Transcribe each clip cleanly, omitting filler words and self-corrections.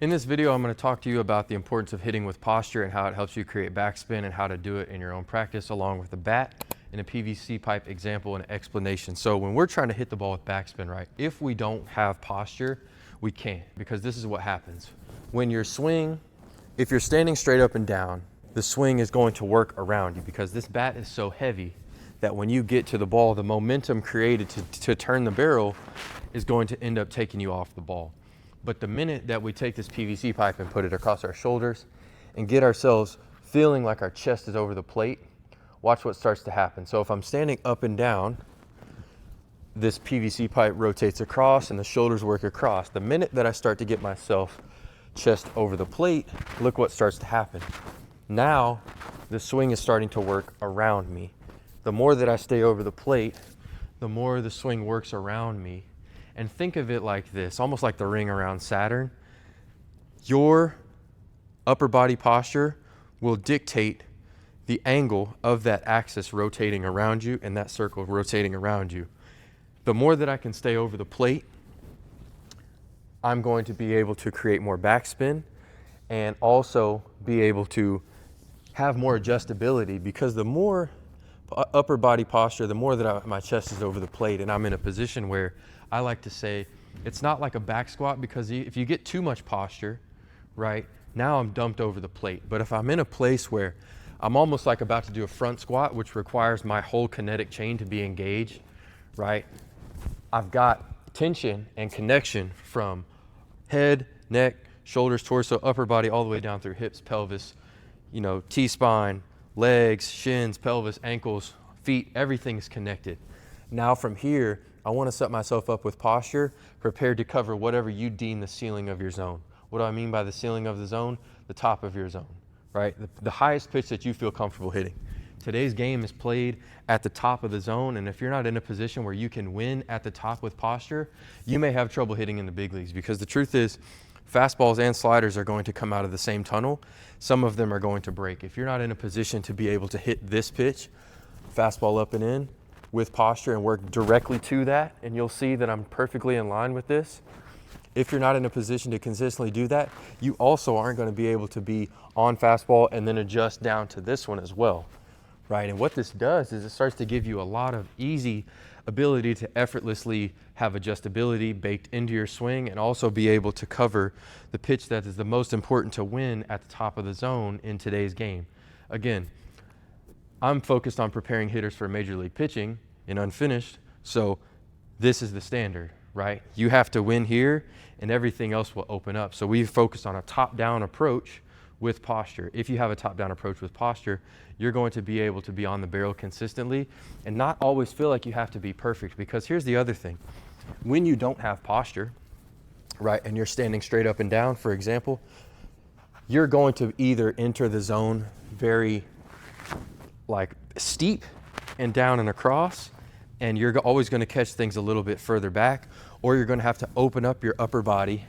In this video, I'm going to talk to you about the importance of hitting with posture and how it helps you create backspin and how to do it in your own practice, along with a bat and a PVC pipe example and explanation. So when we're trying to hit the ball with backspin, right, if we don't have posture, we can't, because this is what happens. When your swing, if you're standing straight up and down, the swing is going to work around you because this bat is so heavy that when you get to the ball, the momentum created to turn the barrel is going to end up taking you off the ball. But the minute that we take this PVC pipe and put it across our shoulders and get ourselves feeling like our chest is over the plate, watch what starts to happen. So if I'm standing up and down, this PVC pipe rotates across and the shoulders work across. The minute that I start to get myself chest over the plate, look what starts to happen. Now the swing is starting to work around me. The more that I stay over the plate, the more the swing works around me. And think of it like this, almost like the ring around Saturn. Your upper body posture will dictate the angle of that axis rotating around you and that circle rotating around you. The more that I can stay over the plate, I'm going to be able to create more backspin and also be able to have more adjustability, because the more upper body posture, the more that my chest is over the plate and I'm in a position where I like to say it's not like a back squat, because if you get too much posture, right, now I'm dumped over the plate. But if I'm in a place where I'm almost like about to do a front squat, which requires my whole kinetic chain to be engaged, right, I've got tension and connection from head, neck, shoulders, torso, upper body, all the way down through hips, pelvis, T-spine, legs, shins, pelvis, ankles, feet, everything's connected. Now from here, I want to set myself up with posture, prepared to cover whatever you deem the ceiling of your zone. What do I mean by the ceiling of the zone? The top of your zone, right? The highest pitch that you feel comfortable hitting. Today's game is played at the top of the zone, and if you're not in a position where you can win at the top with posture, you may have trouble hitting in the big leagues, because the truth is, fastballs and sliders are going to come out of the same tunnel. Some of them are going to break. If you're not in a position to be able to hit this pitch, fastball up and in, with posture and work directly to that, and you'll see that I'm perfectly in line with this. If you're not in a position to consistently do that, you also aren't going to be able to be on fastball and then adjust down to this one as well, right? And what this does is it starts to give you a lot of easy ability to effortlessly have adjustability baked into your swing and also be able to cover the pitch that is the most important to win at the top of the zone in today's game. Again, I'm focused on preparing hitters for major league pitching in unfinished, so this is the standard, right? You have to win here and everything else will open up. So we focused on a top-down approach with posture. If you have a top-down approach with posture, you're going to be able to be on the barrel consistently and not always feel like you have to be perfect, because here's the other thing. When you don't have posture, right, and you're standing straight up and down, for example, you're going to either enter the zone very like steep and down and across, and you're always going to catch things a little bit further back, or you're going to have to open up your upper body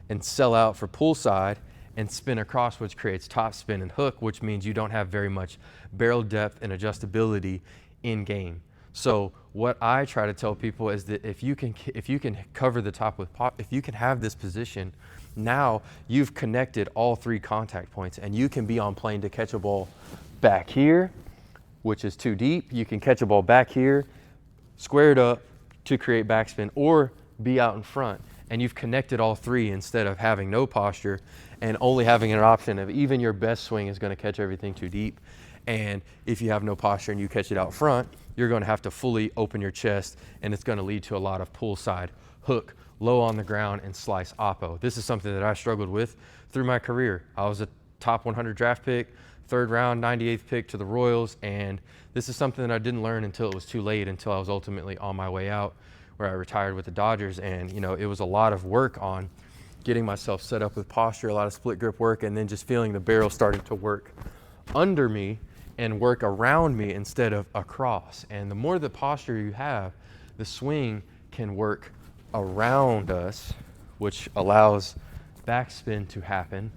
and sell out for pull side and spin across, which creates top spin and hook, which means you don't have very much barrel depth and adjustability in game. So what I try to tell people is that if you can cover the top with if you can have this position, now you've connected all three contact points and you can be on plane to catch a ball back here, which is too deep. You can catch a ball back here, squared up to create backspin, or be out in front. And you've connected all three instead of having no posture and only having an option of even your best swing is going to catch everything too deep. And if you have no posture and you catch it out front, you're going to have to fully open your chest, and it's going to lead to a lot of pull side, hook, low on the ground, and slice oppo. This is something that I struggled with through my career. I was a top 100 draft pick, third round, 98th pick to the Royals, and this is something that I didn't learn until it was too late, until I was ultimately on my way out, where I retired with the Dodgers. And it was a lot of work on getting myself set up with posture, a lot of split grip work, and then just feeling the barrel starting to work under me and work around me instead of across. And the more the posture you have, the swing can work around us, which allows backspin to happen.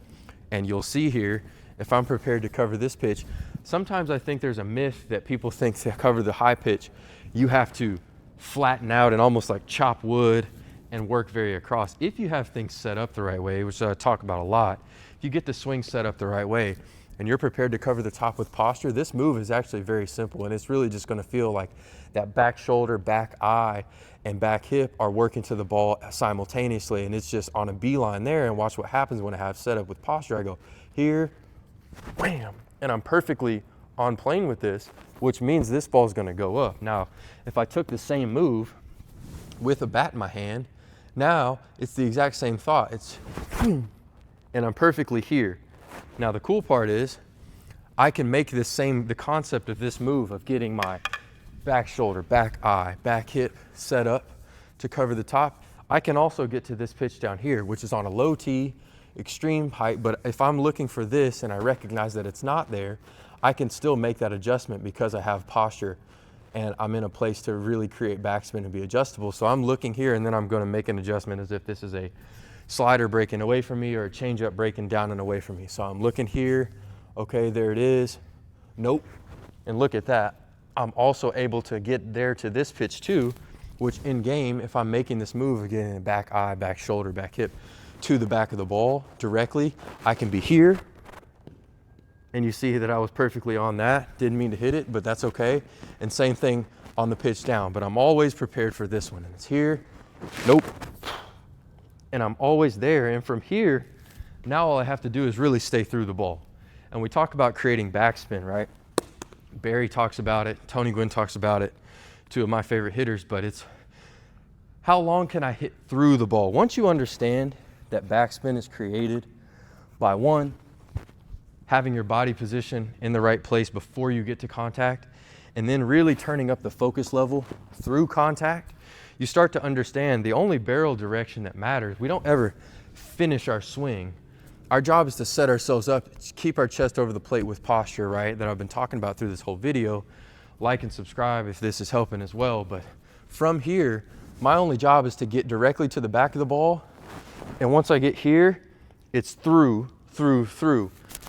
And you'll see here, if I'm prepared to cover this pitch, sometimes I think there's a myth that people think to cover the high pitch, you have to flatten out and almost like chop wood and work very across. If you have things set up the right way, which I talk about a lot, if you get the swing set up the right way and you're prepared to cover the top with posture, this move is actually very simple, and it's really just going to feel like that back shoulder, back eye, and back hip are working to the ball simultaneously, and it's just on a beeline there. And watch what happens when I have set up with posture. I go here, wham, and I'm perfectly on plane with this, which means this ball is going to go up. Now, if I took the same move with a bat in my hand, now it's the exact same thought. It's and I'm perfectly here. Now the cool part is I can make the concept of this move of getting my back shoulder, back eye, back hip set up to cover the top. I can also get to this pitch down here, which is on a low tee, extreme height, but if I'm looking for this and I recognize that it's not there, I can still make that adjustment because I have posture and I'm in a place to really create backspin and be adjustable. So I'm looking here and then I'm going to make an adjustment as if this is a slider breaking away from me or a changeup breaking down and away from me. So I'm looking here, okay, there it is, nope, and look at that. I'm also able to get there to this pitch too, which in game, if I'm making this move again, back eye, back shoulder, back hip to the back of the ball directly, I can be here. And you see that I was perfectly on that. Didn't mean to hit it, but that's okay. And same thing on the pitch down, but I'm always prepared for this one. And it's here, nope. And I'm always there. And from here, now all I have to do is really stay through the ball. And we talk about creating backspin, right? Barry talks about it, Tony Gwynn talks about it, two of my favorite hitters, but it's how long can I hit through the ball? Once you understand that backspin is created by one, having your body position in the right place before you get to contact, and then really turning up the focus level through contact, you start to understand the only barrel direction that matters. We don't ever finish our swing. Our job is to set ourselves up, keep our chest over the plate with posture, right, that I've been talking about through this whole video. Like and subscribe if this is helping as well. But from here, my only job is to get directly to the back of the ball. And once I get here, it's through,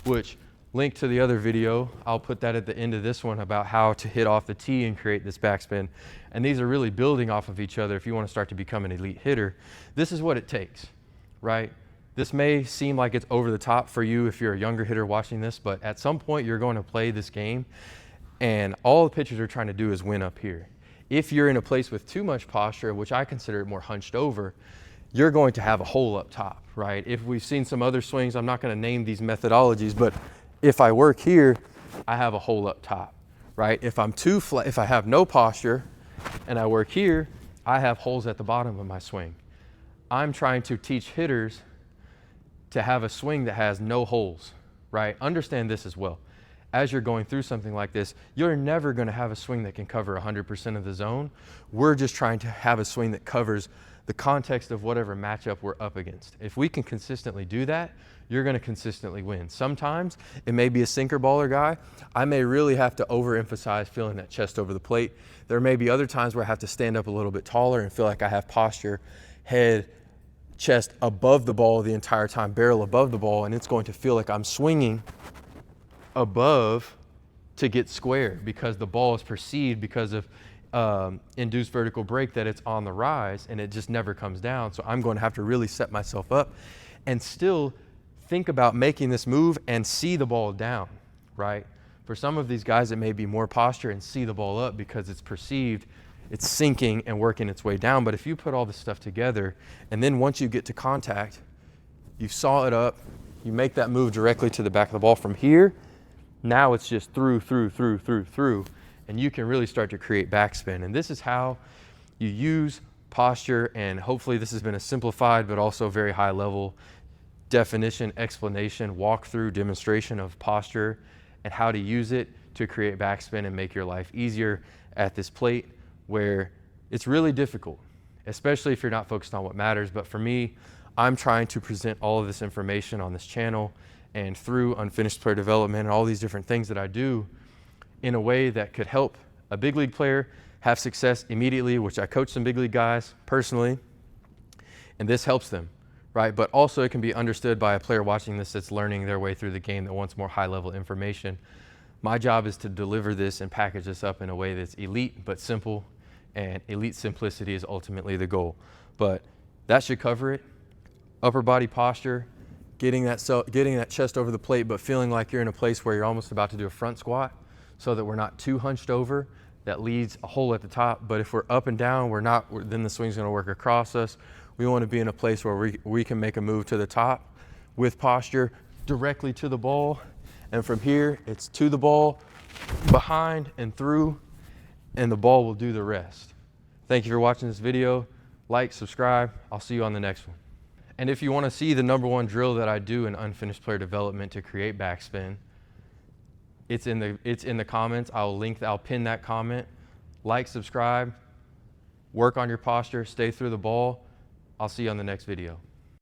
which link to the other video. I'll put that at the end of this one about how to hit off the tee and create this backspin. And these are really building off of each other if you want to start to become an elite hitter. This is what it takes, right? This may seem like it's over the top for you if you're a younger hitter watching this, but at some point you're going to play this game and all the pitchers are trying to do is win up here. If you're in a place with too much posture, which I consider more hunched over, you're going to have a hole up top, right? If we've seen some other swings, I'm not going to name these methodologies, but if I work here, I have a hole up top, right? If I'm too flat, if I have no posture and I work here, I have holes at the bottom of my swing. I'm trying to teach hitters to have a swing that has no holes, right? Understand this as well. As you're going through something like this, you're never going to have a swing that can cover 100% of the zone. We're just trying to have a swing that covers the context of whatever matchup we're up against. If we can consistently do that, you're going to consistently win. Sometimes it may be a sinker baller guy. I may really have to overemphasize feeling that chest over the plate. There may be other times where I have to stand up a little bit taller and feel like I have posture, head, chest above the ball the entire time, barrel above the ball, and it's going to feel like I'm swinging above to get square because the ball is perceived because of induced vertical break that it's on the rise and it just never comes down. So I'm going to have to really set myself up and still think about making this move and see the ball down, right? For some of these guys, it may be more posture and see the ball up because it's perceived, it's sinking and working its way down. But if you put all this stuff together and then once you get to contact, you saw it up, you make that move directly to the back of the ball from here, now it's just through, and you can really start to create backspin. And this is how you use posture, and hopefully this has been a simplified but also very high level definition, explanation, walkthrough, demonstration of posture and how to use it to create backspin and make your life easier at this plate where it's really difficult, especially if you're not focused on what matters. But for me, I'm trying to present all of this information on this channel and through unfinished player development and all these different things that I do in a way that could help a big league player have success immediately, which I coach some big league guys personally, and this helps them, right? But also it can be understood by a player watching this that's learning their way through the game that wants more high level information. My job is to deliver this and package this up in a way that's elite but simple, and elite simplicity is ultimately the goal. But That should cover it. Upper body posture, getting that chest over the plate, but feeling like you're in a place where you're almost about to do a front squat, so that we're not too hunched over. That leaves a hole at the top. But if we're up and down, then the swing's gonna work across us. We wanna be in a place where we can make a move to the top with posture directly to the ball. And from here, it's to the ball, behind and through, and the ball will do the rest. Thank you for watching this video. Like, subscribe. I'll see you on the next one. And if you want to see the #1 drill that I do in unfinished player development to create backspin, it's in the comments. I'll pin that comment. Like, subscribe, work on your posture, stay through the ball. I'll see you on the next video.